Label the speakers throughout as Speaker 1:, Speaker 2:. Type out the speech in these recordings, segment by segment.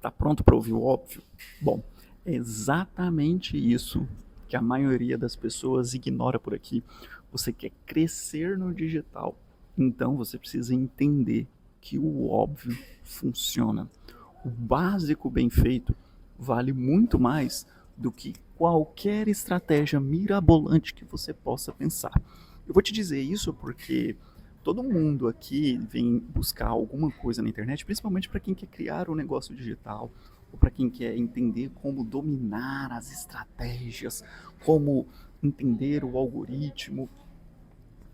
Speaker 1: Tá pronto para ouvir o óbvio? Bom, é exatamente isso que a maioria das pessoas ignora por aqui. Você quer crescer no digital, então você precisa entender que o óbvio funciona. O básico bem feito vale muito mais do que qualquer estratégia mirabolante que você possa pensar. Eu vou te dizer isso porque todo mundo aqui vem buscar alguma coisa na internet, principalmente para quem quer criar um negócio digital, ou para quem quer entender como dominar as estratégias, como entender o algoritmo,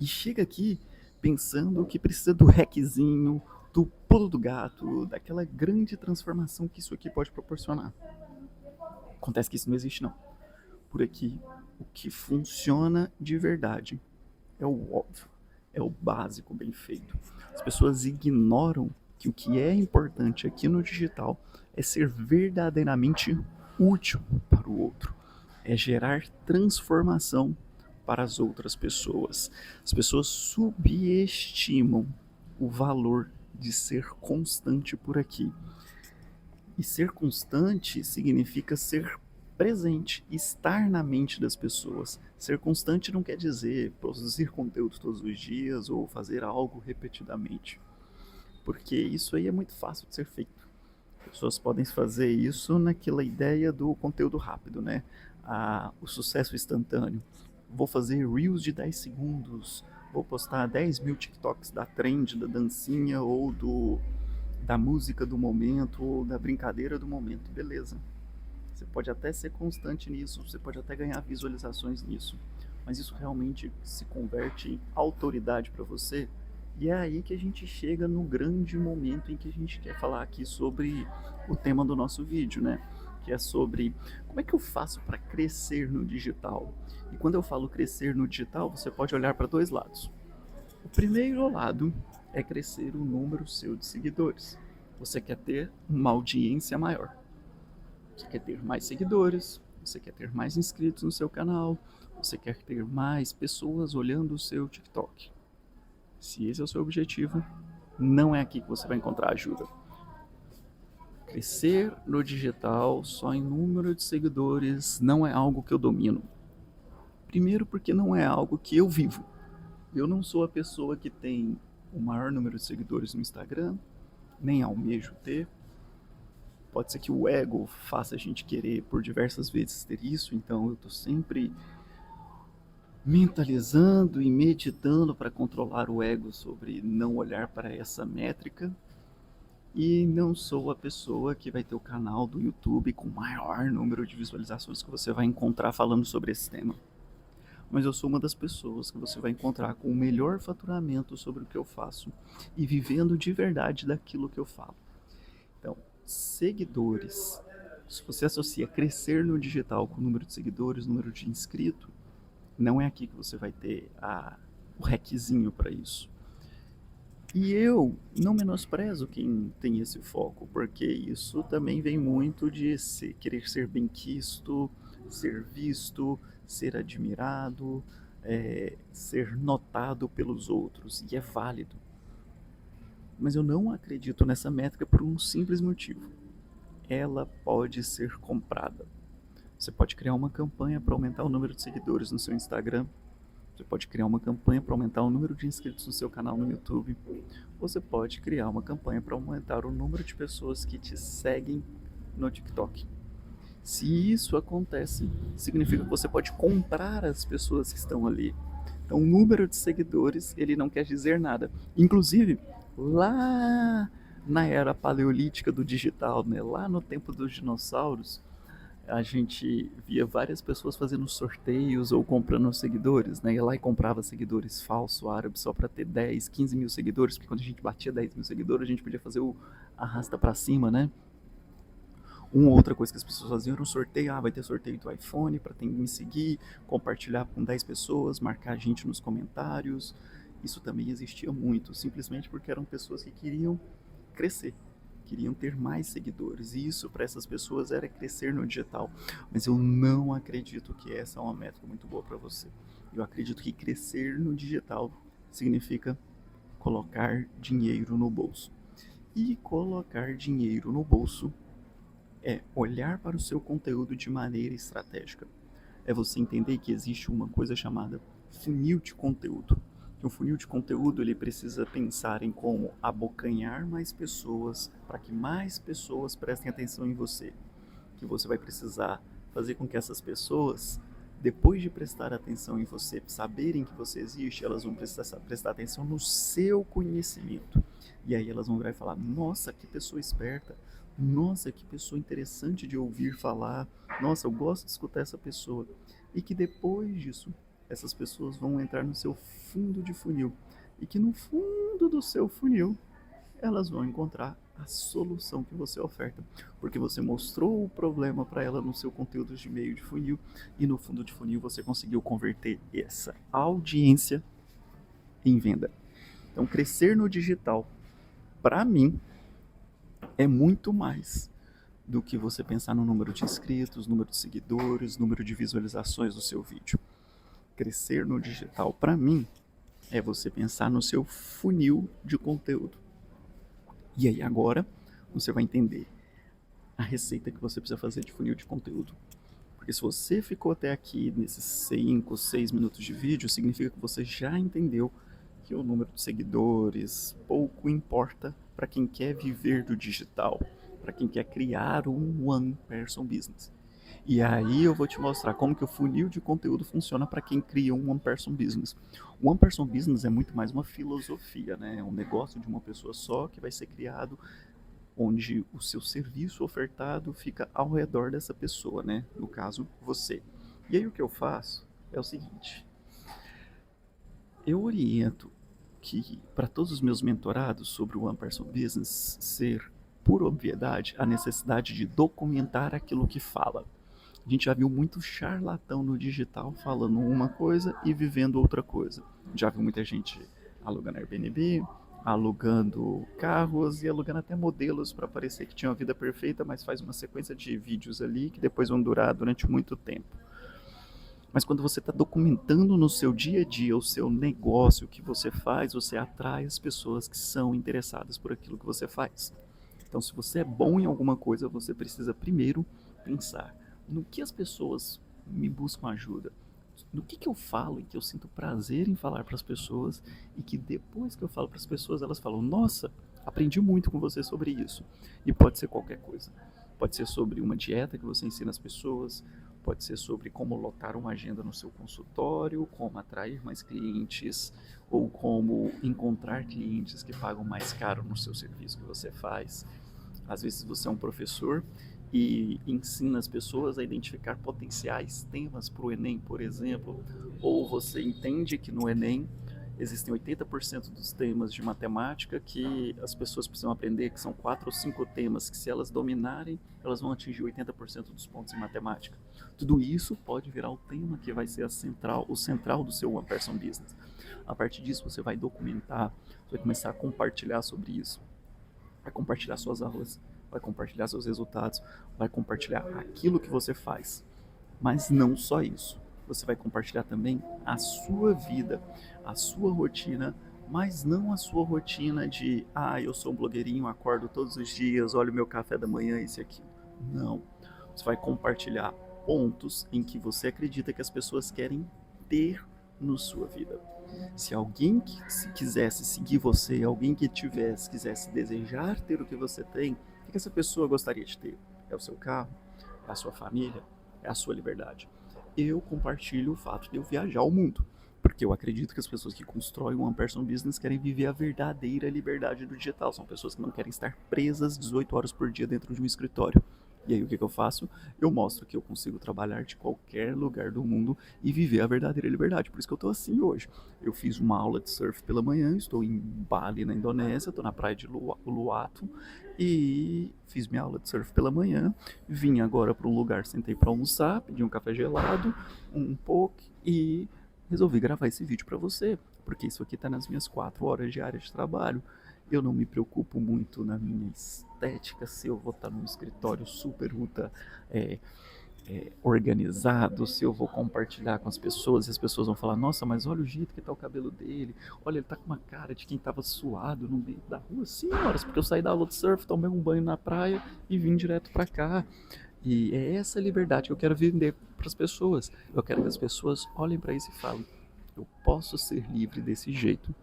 Speaker 1: e chega aqui pensando que precisa do hackzinho, do pulo do gato, daquela grande transformação que isso aqui pode proporcionar. Acontece que isso não existe não. Por aqui, o que funciona de verdade é o óbvio, é o básico bem feito. As pessoas ignoram que o que é importante aqui no digital é ser verdadeiramente útil para o outro, é gerar transformação para as outras pessoas. As pessoas subestimam o valor de ser constante por aqui. E ser constante significa ser presente, estar na mente das pessoas. Ser constante não quer dizer produzir conteúdo todos os dias ou fazer algo repetidamente, porque isso aí é muito fácil de ser feito. As pessoas podem fazer isso naquela ideia do conteúdo rápido, né? O sucesso instantâneo. Vou fazer reels de 10 segundos, vou postar 10 mil TikToks da trend, da dancinha ou da música do momento ou da brincadeira do momento. Beleza. Você pode até ser constante nisso, você pode até ganhar visualizações nisso, mas isso realmente se converte em autoridade para você? E é aí que a gente chega no grande momento em que a gente quer falar aqui sobre o tema do nosso vídeo, né? Que é sobre como é que eu faço para crescer no digital. E quando eu falo crescer no digital, você pode olhar para dois lados. O primeiro lado é crescer o número seu de seguidores. Você quer ter uma audiência maior. Você quer ter mais seguidores, você quer ter mais inscritos no seu canal, você quer ter mais pessoas olhando o seu TikTok. Se esse é o seu objetivo, não é aqui que você vai encontrar ajuda. Crescer no digital só em número de seguidores não é algo que eu domino. Primeiro, porque não é algo que eu vivo. Eu não sou a pessoa que tem o maior número de seguidores no Instagram, nem almejo ter. Pode ser que o ego faça a gente querer por diversas vezes ter isso, então eu estou sempre mentalizando e meditando para controlar o ego sobre não olhar para essa métrica. E não sou a pessoa que vai ter o canal do YouTube com o maior número de visualizações que você vai encontrar falando sobre esse tema. Mas eu sou uma das pessoas que você vai encontrar com o melhor faturamento sobre o que eu faço e vivendo de verdade daquilo que eu falo. Então, seguidores. Se você associa crescer no digital com o número de seguidores, número de inscritos, não é aqui que você vai ter o hackzinho para isso. E eu não menosprezo quem tem esse foco, porque isso também vem muito de querer ser bem quisto, ser visto, ser admirado, ser notado pelos outros, e é válido. Mas eu não acredito nessa métrica por um simples motivo. Ela pode ser comprada. Você pode criar uma campanha para aumentar o número de seguidores no seu Instagram. Você pode criar uma campanha para aumentar o número de inscritos no seu canal no YouTube. Você pode criar uma campanha para aumentar o número de pessoas que te seguem no TikTok. Se isso acontece, significa que você pode comprar as pessoas que estão ali. Então, o número de seguidores, ele não quer dizer nada. Inclusive, lá na era paleolítica do digital, né, lá no tempo dos dinossauros, a gente via várias pessoas fazendo sorteios ou comprando seguidores, né? Ia lá e comprava seguidores falsos árabes só para ter 10, 15 mil seguidores, porque quando a gente batia 10 mil seguidores, a gente podia fazer o arrasta para cima, né? Uma outra coisa que as pessoas faziam era um sorteio. Vai ter sorteio do iPhone para me seguir, compartilhar com 10 pessoas, marcar a gente nos comentários. Isso também existia muito, simplesmente porque eram pessoas que queriam crescer, queriam ter mais seguidores. E isso para essas pessoas era crescer no digital. Mas eu não acredito que essa é uma métrica muito boa para você. Eu acredito que crescer no digital significa colocar dinheiro no bolso. E colocar dinheiro no bolso É olhar para o seu conteúdo de maneira estratégica. É você entender que existe uma coisa chamada funil de conteúdo. Que o funil de conteúdo ele precisa pensar em como abocanhar mais pessoas para que mais pessoas prestem atenção em você. Que você vai precisar fazer com que essas pessoas, depois de prestar atenção em você, saberem que você existe, elas vão prestar atenção no seu conhecimento. E aí elas vão virar e falar: nossa, que pessoa esperta, nossa, que pessoa interessante de ouvir falar, nossa, eu gosto de escutar essa pessoa. E que depois disso, essas pessoas vão entrar no seu fundo de funil. E que no fundo do seu funil, elas vão encontrar a solução que você oferta, porque você mostrou o problema para ela no seu conteúdo de meio de funil e no fundo de funil você conseguiu converter essa audiência em venda. Então, crescer no digital, para mim, é muito mais do que você pensar no número de inscritos, número de seguidores, número de visualizações do seu vídeo. Crescer no digital, para mim, é você pensar no seu funil de conteúdo. E aí agora você vai entender a receita que você precisa fazer de funil de conteúdo. Porque se você ficou até aqui nesses 5, 6 minutos de vídeo, significa que você já entendeu que o número de seguidores pouco importa para quem quer viver do digital, para quem quer criar um one person business. E aí eu vou te mostrar como que o funil de conteúdo funciona para quem cria um one person business. O one person business é muito mais uma filosofia, né? É um negócio de uma pessoa só que vai ser criado onde o seu serviço ofertado fica ao redor dessa pessoa, né? No caso, você. E aí o que eu faço é o seguinte: eu oriento que para todos os meus mentorados sobre o One Person Business ser, por obviedade, a necessidade de documentar aquilo que fala. A gente já viu muito charlatão no digital falando uma coisa e vivendo outra coisa. Já viu muita gente alugando Airbnb, alugando carros e alugando até modelos para parecer que tinha uma vida perfeita, mas faz uma sequência de vídeos ali que depois vão durar durante muito tempo. Mas quando você está documentando no seu dia a dia o seu negócio, o que você faz, você atrai as pessoas que são interessadas por aquilo que você faz. Então, se você é bom em alguma coisa, você precisa primeiro pensar no que as pessoas me buscam ajuda, no que eu falo e que eu sinto prazer em falar para as pessoas e que depois que eu falo para as pessoas elas falam: nossa, aprendi muito com você sobre isso. E pode ser qualquer coisa. Pode ser sobre uma dieta que você ensina às pessoas, pode ser sobre como lotar uma agenda no seu consultório, como atrair mais clientes ou como encontrar clientes que pagam mais caro no seu serviço que você faz. Às vezes você é um professor e ensina as pessoas a identificar potenciais temas para o Enem, por exemplo, ou você entende que no Enem existem 80% dos temas de matemática que as pessoas precisam aprender, que são 4 ou 5 temas que, se elas dominarem, elas vão atingir 80% dos pontos em matemática. Tudo isso pode virar o tema que vai ser o central do seu One Person Business. A partir disso, você vai documentar, você vai começar a compartilhar sobre isso, vai compartilhar suas aulas, vai compartilhar seus resultados, vai compartilhar aquilo que você faz. Mas não só isso. Você vai compartilhar também a sua vida, a sua rotina, mas não a sua rotina de: eu sou um blogueirinho, acordo todos os dias, olho meu café da manhã, isso e aquilo. Não. Você vai compartilhar pontos em que você acredita que as pessoas querem ter na sua vida. Se alguém que quisesse seguir você, alguém que quisesse desejar ter o que você tem, o que essa pessoa gostaria de ter? É o seu carro? É a sua família? É a sua liberdade? Eu compartilho o fato de eu viajar o mundo, porque eu acredito que as pessoas que constroem um One Person Business querem viver a verdadeira liberdade do digital. São pessoas que não querem estar presas 18 horas por dia dentro de um escritório. E aí o que eu faço? Eu mostro que eu consigo trabalhar de qualquer lugar do mundo e viver a verdadeira liberdade. Por isso que eu tô assim hoje. Eu fiz uma aula de surf pela manhã, estou em Bali, na Indonésia, estou na praia de Uluwatu e fiz minha aula de surf pela manhã. Vim agora para um lugar, sentei para almoçar, pedi um café gelado, um poke e resolvi gravar esse vídeo para você, porque isso aqui está nas minhas 4 horas diárias de trabalho. Eu não me preocupo muito na minha estética, se eu vou estar num escritório super ultra organizado, se eu vou compartilhar com as pessoas e as pessoas vão falar, nossa, mas olha o jeito que tá o cabelo dele, olha, ele tá com uma cara de quem tava suado no meio da rua. Sim, horas, porque eu saí da aula de surf, tomei um banho na praia e vim direto pra cá. E é essa liberdade que eu quero vender para as pessoas. Eu quero que as pessoas olhem para isso e falem, eu posso ser livre desse jeito.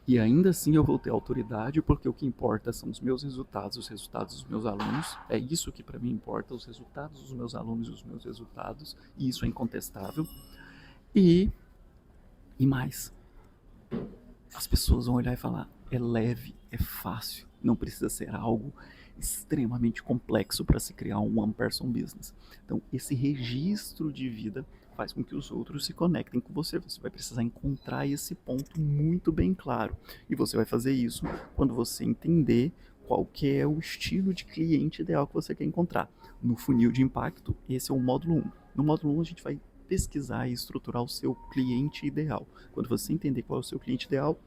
Speaker 1: E ainda assim eu vou ter autoridade, porque o que importa são os meus resultados, os resultados dos meus alunos. É isso que para mim importa, os resultados dos meus alunos e os meus resultados. E isso é incontestável. E, e mais, as pessoas vão olhar e falar, é leve, é fácil, não precisa ser algo extremamente complexo para se criar um one-person business. Então, esse registro de vida faz com que os outros se conectem com você. Você vai precisar encontrar esse ponto muito bem claro. E você vai fazer isso quando você entender qual que é o estilo de cliente ideal que você quer encontrar. No funil de impacto, esse é o módulo 1. No módulo 1, a gente vai pesquisar e estruturar o seu cliente ideal. Quando você entender qual é o seu cliente ideal,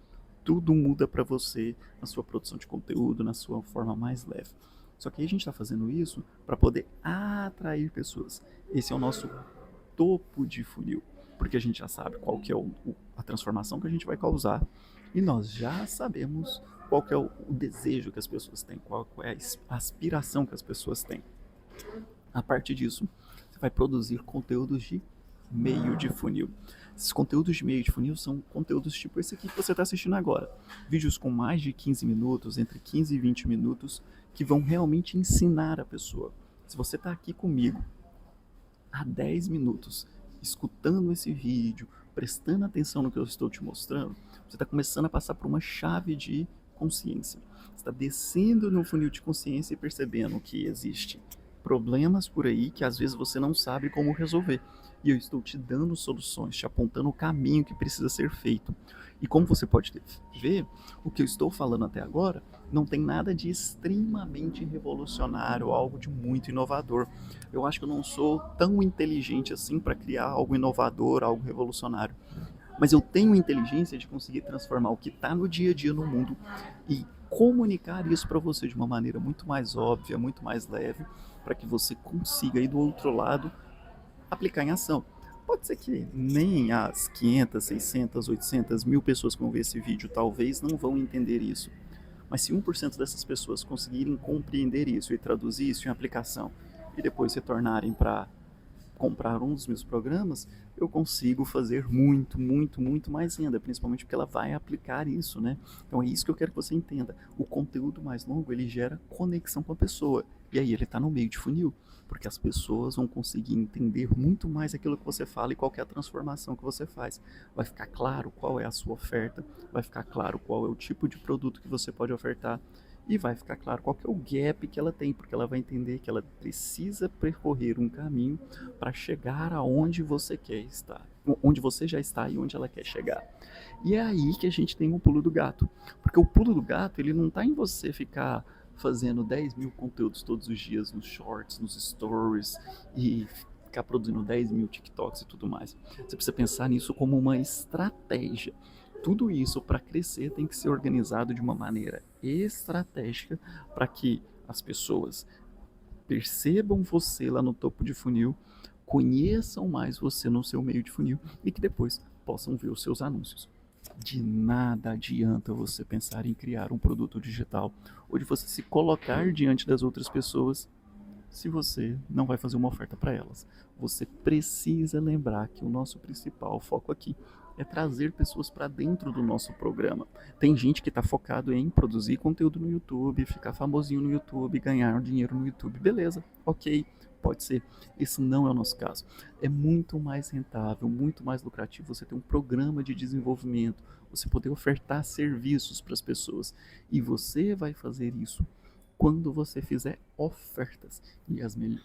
Speaker 1: tudo muda para você na sua produção de conteúdo, na sua forma mais leve. Só que aí a gente está fazendo isso para poder atrair pessoas. Esse é o nosso topo de funil, porque a gente já sabe qual que é a transformação que a gente vai causar e nós já sabemos qual que é o desejo que as pessoas têm, qual é a aspiração que as pessoas têm. A partir disso, você vai produzir conteúdos de meio de funil. Esses conteúdos de meio de funil são conteúdos tipo esse aqui que você está assistindo agora. Vídeos com mais de 15 minutos, entre 15 e 20 minutos, que vão realmente ensinar a pessoa. Se você está aqui comigo há 10 minutos, escutando esse vídeo, prestando atenção no que eu estou te mostrando, você está começando a passar por uma chave de consciência. Você está descendo no funil de consciência e percebendo que existe problemas por aí que às vezes você não sabe como resolver. E eu estou te dando soluções, te apontando o caminho que precisa ser feito. E como você pode ver, o que eu estou falando até agora não tem nada de extremamente revolucionário, algo de muito inovador. Eu acho que eu não sou tão inteligente assim para criar algo inovador, algo revolucionário. Mas eu tenho inteligência de conseguir transformar o que está no dia a dia no mundo e comunicar isso para você de uma maneira muito mais óbvia, muito mais leve, para que você consiga aí do outro lado aplicar em ação. Pode ser que nem as 500, 600, 800 mil pessoas que vão ver esse vídeo talvez não vão entender isso. Mas se 1% dessas pessoas conseguirem compreender isso e traduzir isso em aplicação e depois retornarem para comprar um dos meus programas, eu consigo fazer muito, muito, muito mais renda, principalmente porque ela vai aplicar isso, né? Então é isso que eu quero que você entenda. O conteúdo mais longo, ele gera conexão com a pessoa. E aí ele está no meio de funil, porque as pessoas vão conseguir entender muito mais aquilo que você fala e qual é a transformação que você faz. Vai ficar claro qual é a sua oferta, vai ficar claro qual é o tipo de produto que você pode ofertar, e vai ficar claro qual que é o gap que ela tem, porque ela vai entender que ela precisa percorrer um caminho para chegar aonde você quer estar, onde você já está e onde ela quer chegar. E é aí que a gente tem o pulo do gato, porque o pulo do gato ele não está em você ficar fazendo 10 mil conteúdos todos os dias nos shorts, nos stories e ficar produzindo 10 mil TikToks e tudo mais. Você precisa pensar nisso como uma estratégia. Tudo isso para crescer tem que ser organizado de uma maneira estratégica para que as pessoas percebam você lá no topo de funil, conheçam mais você no seu meio de funil e que depois possam ver os seus anúncios. De nada adianta você pensar em criar um produto digital ou de você se colocar diante das outras pessoas se você não vai fazer uma oferta para elas. Você precisa lembrar que o nosso principal foco aqui é trazer pessoas para dentro do nosso programa. Tem gente que está focado em produzir conteúdo no YouTube, ficar famosinho no YouTube, ganhar dinheiro no YouTube. Beleza, ok, pode ser. Esse não é o nosso caso. É muito mais rentável, muito mais lucrativo você ter um programa de desenvolvimento, você poder ofertar serviços para as pessoas. E você vai fazer isso quando você fizer ofertas.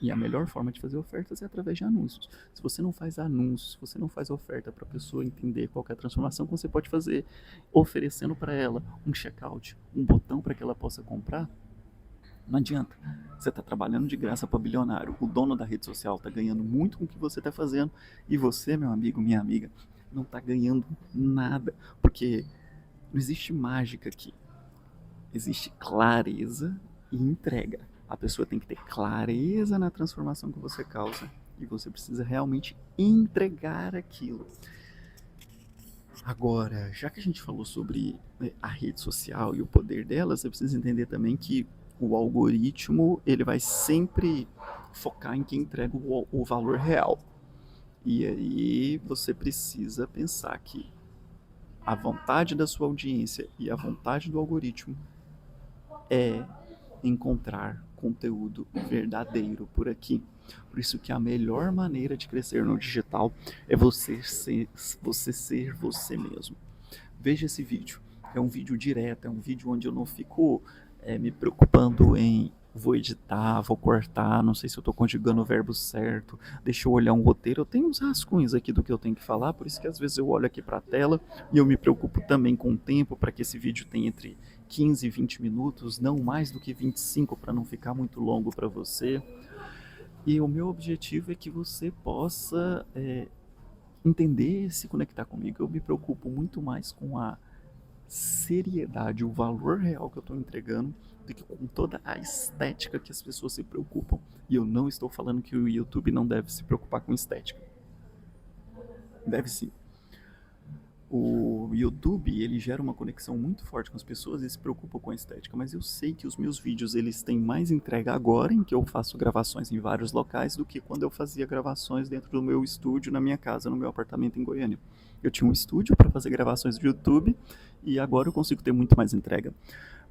Speaker 1: E a melhor forma de fazer ofertas é através de anúncios. Se você não faz anúncios, se você não faz oferta para a pessoa entender qual é a transformação que você pode fazer, oferecendo para ela um checkout, um botão para que ela possa comprar, não adianta. Você está trabalhando de graça para bilionário. O dono da rede social está ganhando muito com o que você está fazendo e você, meu amigo, minha amiga, não está ganhando nada, porque não existe mágica aqui. Existe clareza e entrega. A pessoa tem que ter clareza na transformação que você causa e você precisa realmente entregar aquilo. Agora, já que a gente falou sobre a rede social e o poder dela, você precisa entender também que o algoritmo ele vai sempre focar em quem entrega o valor real. E aí você precisa pensar que a vontade da sua audiência e a vontade do algoritmo é encontrar conteúdo verdadeiro por aqui. Por isso que a melhor maneira de crescer no digital é você ser você mesmo. Veja esse vídeo. É um vídeo direto, é um vídeo onde eu não fico me preocupando em vou editar, vou cortar, não sei se eu estou conjugando o verbo certo, deixa eu olhar um roteiro. Eu tenho uns rascunhos aqui do que eu tenho que falar, por isso que às vezes eu olho aqui para a tela e eu me preocupo também com o tempo para que esse vídeo tenha entre 15 e 20 minutos, não mais do que 25 para não ficar muito longo para você. E o meu objetivo é que você possa entender e se conectar comigo. Eu me preocupo muito mais com a seriedade, o valor real que eu estou entregando, do que com toda a estética que as pessoas se preocupam. E eu não estou falando que o YouTube não deve se preocupar com estética. Deve sim. O YouTube, ele gera uma conexão muito forte com as pessoas e se preocupa com a estética, mas eu sei que os meus vídeos, eles têm mais entrega agora, em que eu faço gravações em vários locais, do que quando eu fazia gravações dentro do meu estúdio, na minha casa, no meu apartamento em Goiânia. Eu tinha um estúdio para fazer gravações de YouTube e agora eu consigo ter muito mais entrega.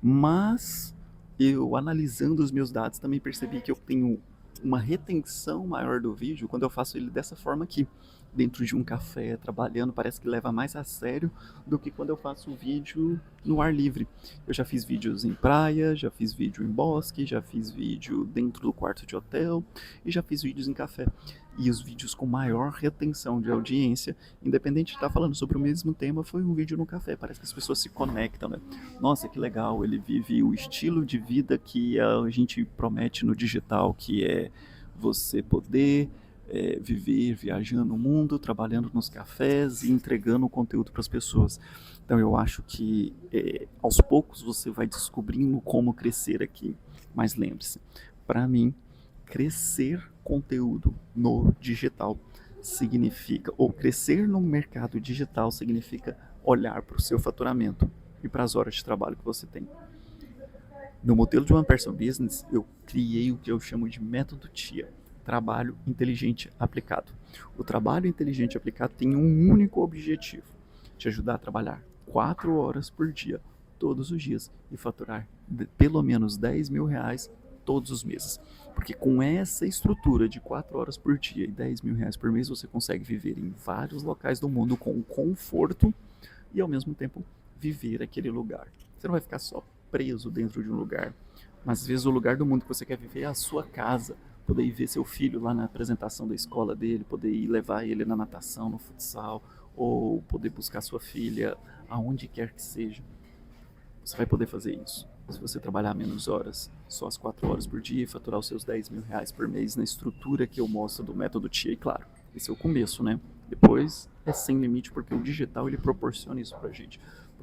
Speaker 1: Mas eu, analisando os meus dados, também percebi que eu tenho uma retenção maior do vídeo quando eu faço ele dessa forma aqui, dentro de um café, trabalhando, parece que leva mais a sério do que quando eu faço um vídeo no ar livre. Eu já fiz vídeos em praia, já fiz vídeo em bosque, já fiz vídeo dentro do quarto de hotel e já fiz vídeos em café. E os vídeos com maior retenção de audiência, independente de estar falando sobre o mesmo tema, foi um vídeo no café. Parece que as pessoas se conectam, né? Nossa, que legal, ele vive o estilo de vida que a gente promete no digital, que é você poder viver viajando o mundo, trabalhando nos cafés e entregando o conteúdo para as pessoas. Então eu acho que aos poucos você vai descobrindo como crescer aqui. Mas lembre-se, para mim, crescer conteúdo no digital significa, ou crescer no mercado digital significa olhar para o seu faturamento e para as horas de trabalho que você tem. No modelo de One Person Business, eu criei o que eu chamo de método TIA, trabalho inteligente aplicado. O trabalho inteligente aplicado tem um único objetivo: te ajudar a trabalhar 4 horas por dia, todos os dias, e faturar pelo menos R$10.000 todos os meses. Porque com essa estrutura de 4 horas por dia e R$10.000 por mês, você consegue viver em vários locais do mundo com conforto e ao mesmo tempo viver aquele lugar. Você não vai ficar só preso dentro de um lugar, mas às vezes o lugar do mundo que você quer viver é a sua casa. Poder ir ver seu filho lá na apresentação da escola dele, poder ir levar ele na natação, no futsal, ou poder buscar sua filha aonde quer que seja. Você vai poder fazer isso se você trabalhar menos horas, só as 4 horas por dia, e faturar os seus R$10.000 por mês na estrutura que eu mostro do método TIA. E claro, esse é o começo, né? Depois é sem limite, porque o digital ele proporciona isso pra gente.